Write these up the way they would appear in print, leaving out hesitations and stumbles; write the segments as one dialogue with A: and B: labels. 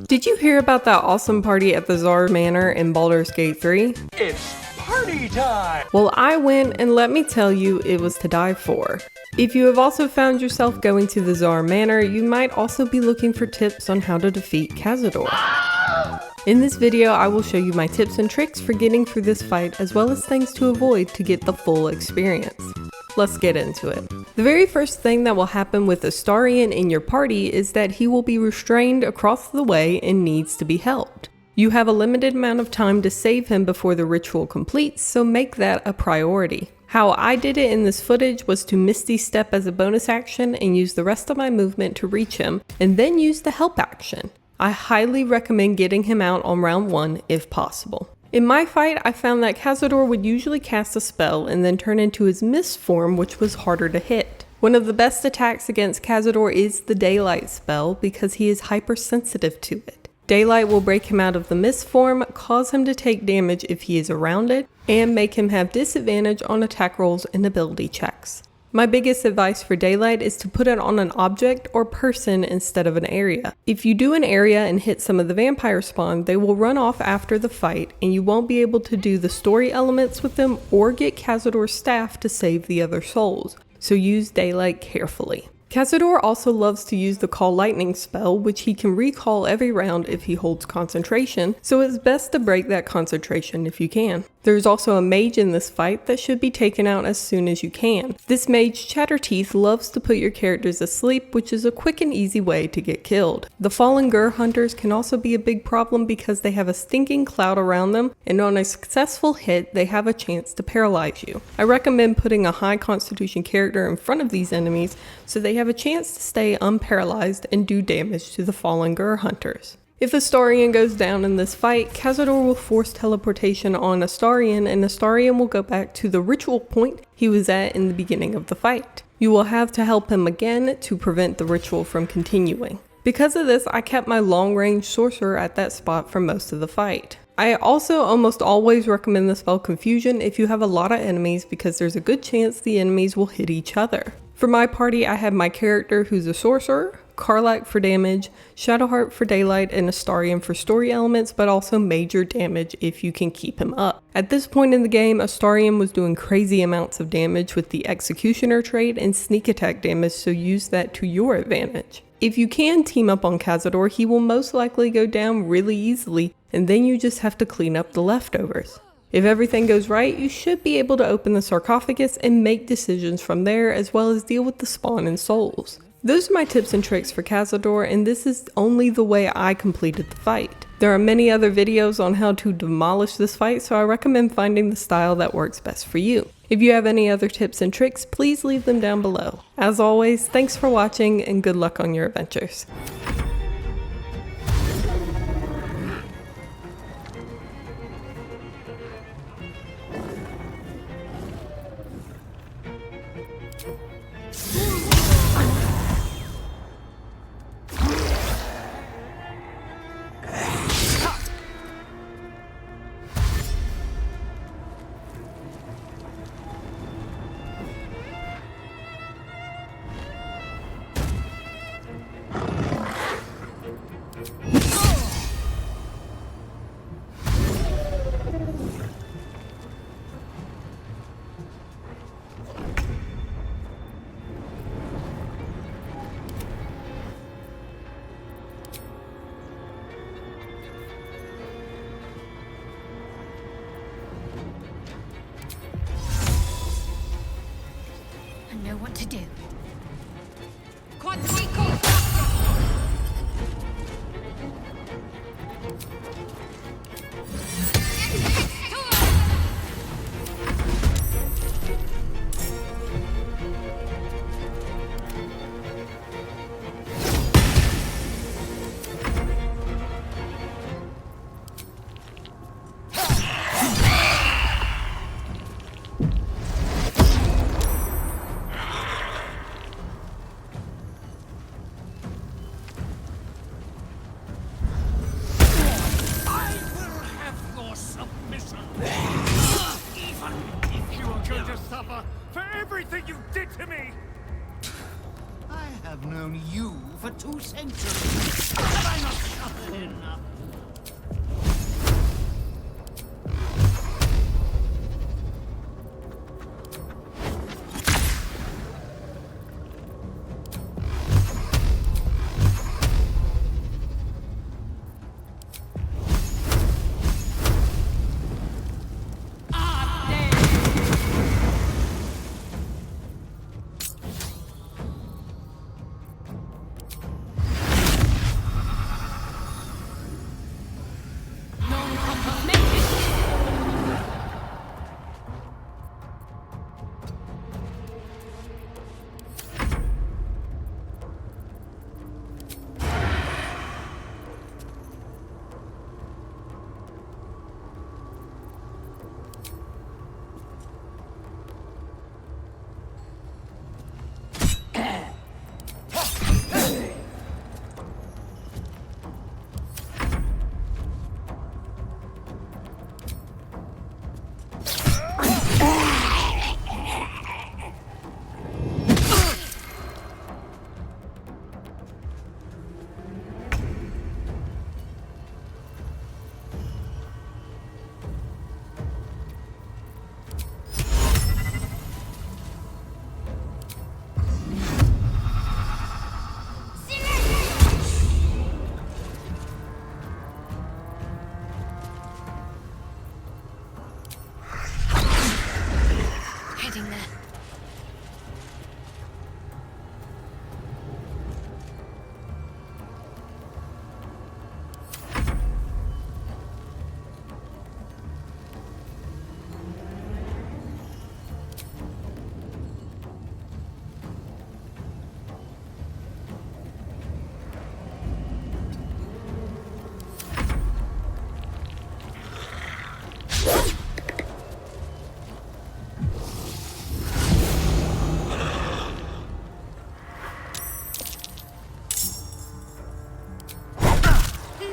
A: Did you hear about that awesome party at the Szarr Manor in Baldur's Gate 3?
B: It's party time!
A: Well, I went, and let me tell you, it was to die for. If you have also found yourself going to the Szarr Manor, you might also be looking for tips on how to defeat Cazador. In this video, I will show you my tips and tricks for getting through this fight, as well as things to avoid to get the full experience. Let's get into it. The very first thing that will happen with Astarion in your party is that he will be restrained across the way and needs to be helped. You have a limited amount of time to save him before the ritual completes, so make that a priority. How I did it in this footage was to Misty Step as a bonus action and use the rest of my movement to reach him, and then use the help action. I highly recommend getting him out on round 1 if possible. In my fight, I found that Cazador would usually cast a spell and then turn into his mist form, which was harder to hit. One of the best attacks against Cazador is the Daylight spell because he is hypersensitive to it. Daylight will break him out of the mist form, cause him to take damage if he is around it, and make him have disadvantage on attack rolls and ability checks. My biggest advice for Daylight is to put it on an object or person instead of an area. If you do an area and hit some of the vampire spawn, they will run off after the fight and you won't be able to do the story elements with them or get Cazador's staff to save the other souls, so use Daylight carefully. Cazador also loves to use the Call Lightning spell, which he can recall every round if he holds concentration, so it's best to break that concentration if you can. There's also a mage in this fight that should be taken out as soon as you can. This mage, Chatterteeth, loves to put your characters asleep, which is a quick and easy way to get killed. The Fallen Gur hunters can also be a big problem because they have a stinking cloud around them, and on a successful hit, they have a chance to paralyze you. I recommend putting a high constitution character in front of these enemies so they have a chance to stay unparalyzed and do damage to the Fallen Gur hunters. If Astarion goes down in this fight, Cazador will force teleportation on Astarion, and Astarion will go back to the ritual point he was at in the beginning of the fight. You will have to help him again to prevent the ritual from continuing. Because of this, I kept my long-range sorcerer at that spot for most of the fight. I also almost always recommend the spell Confusion if you have a lot of enemies because there's a good chance the enemies will hit each other. For my party, I have my character who's a sorcerer, Karlach for damage, Shadowheart for daylight, and Astarion for story elements, but also major damage if you can keep him up. At this point in the game, Astarion was doing crazy amounts of damage with the Executioner trait and sneak attack damage, so use that to your advantage. If you can team up on Cazador, he will most likely go down really easily, and then you just have to clean up the leftovers. If everything goes right, you should be able to open the sarcophagus and make decisions from there, as well as deal with the spawn and souls. Those are my tips and tricks for Cazador, and this is only the way I completed the fight. There are many other videos on how to demolish this fight, so I recommend finding the style that works best for you. If you have any other tips and tricks, please leave them down below. As always, thanks for watching and good luck on your adventures.
C: I know what to do.
B: For everything you did to me!
D: I have known you for 2 centuries. Have I not suffered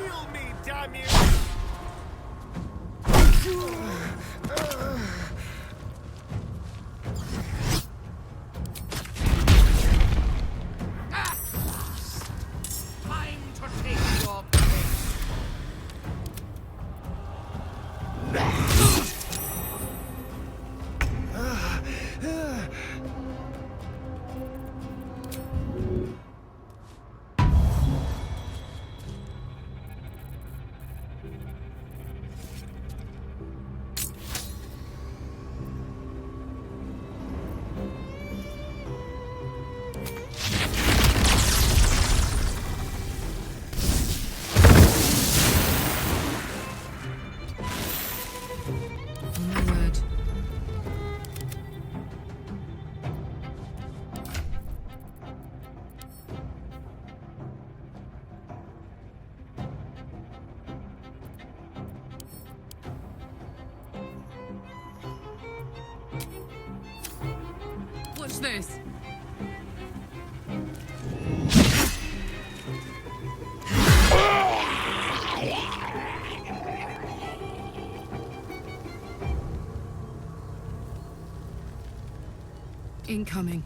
B: Heal me, damn you!
D: Time to take your place.
C: My word. What's this? Incoming.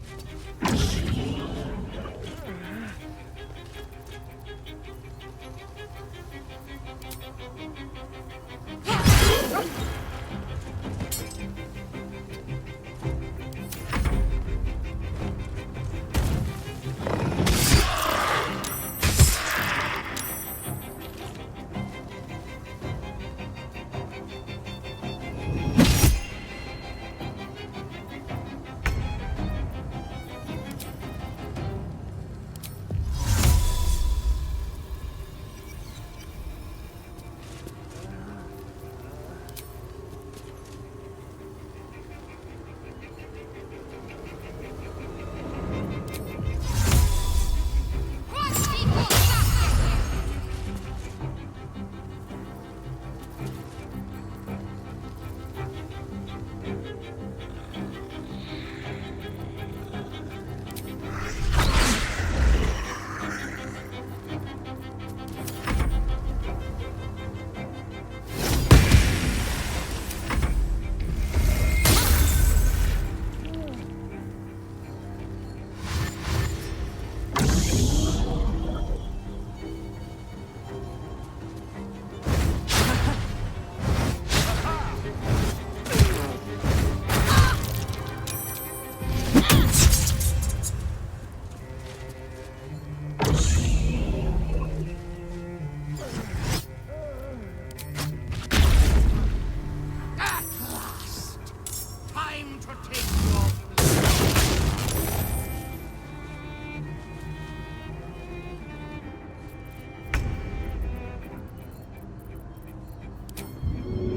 D: Time to take your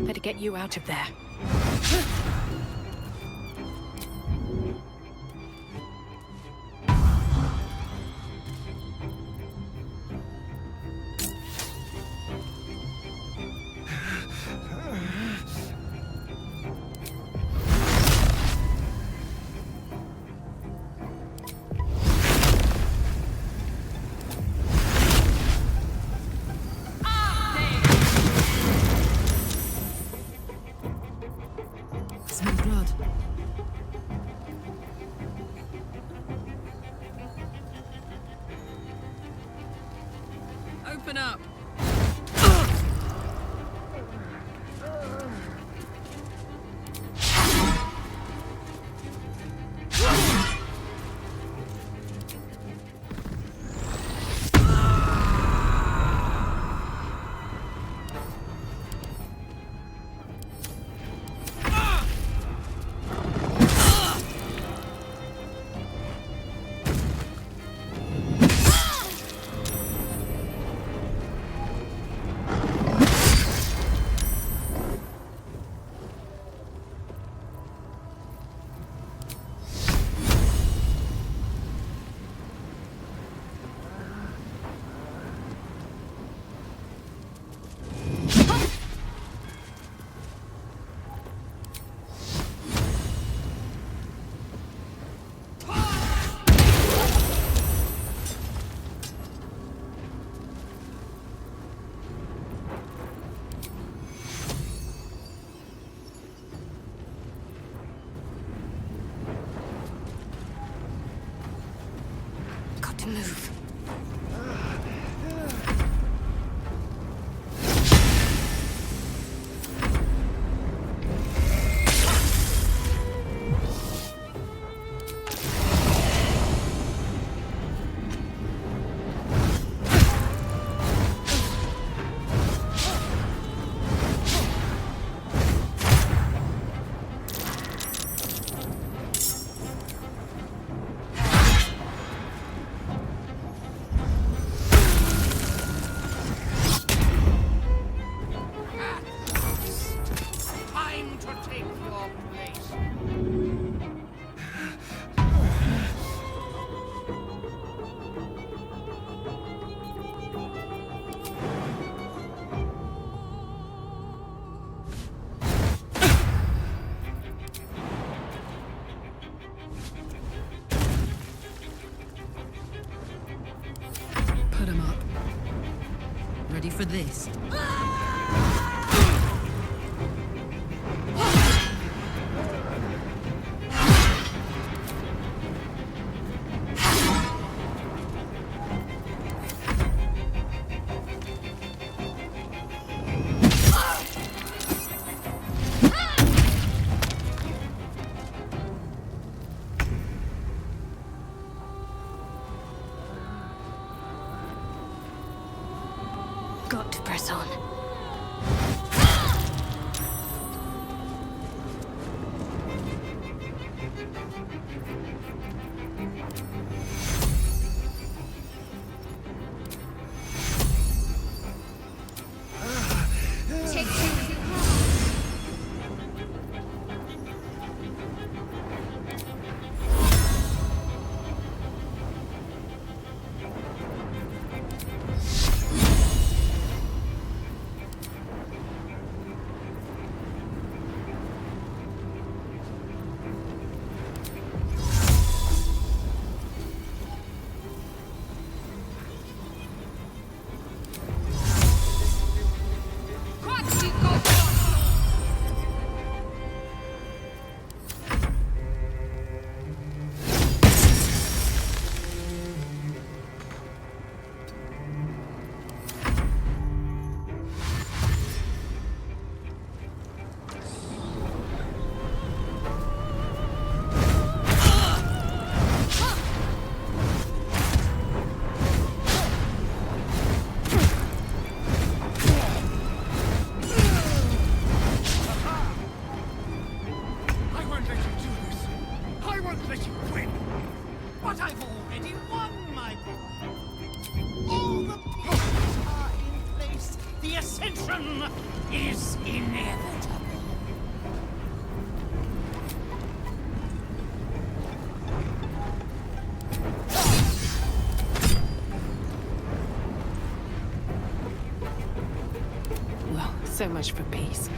C: Better get you out of there. ready for this? Got to press on.
D: But I've already won, my boy. All the pieces are in place. The ascension is inevitable.
C: Well, so much for peace.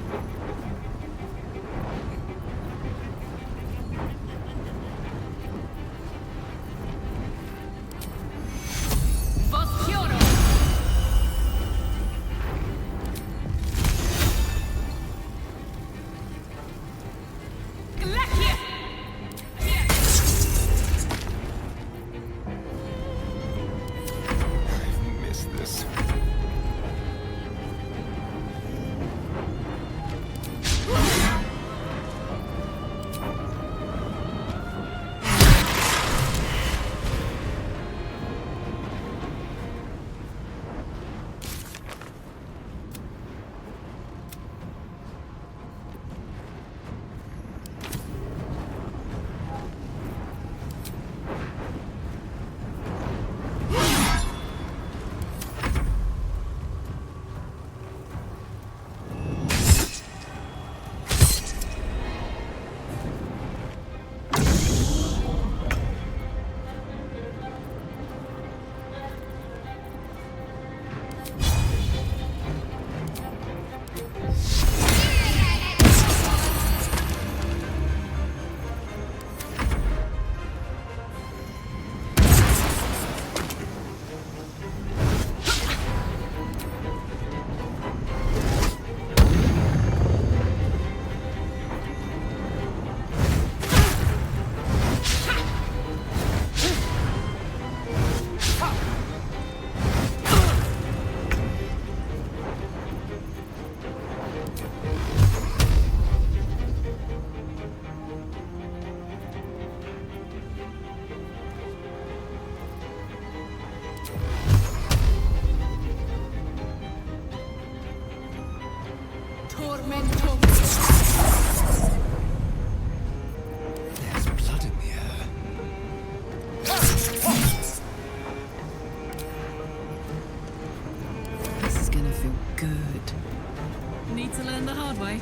C: Need to learn the hard way.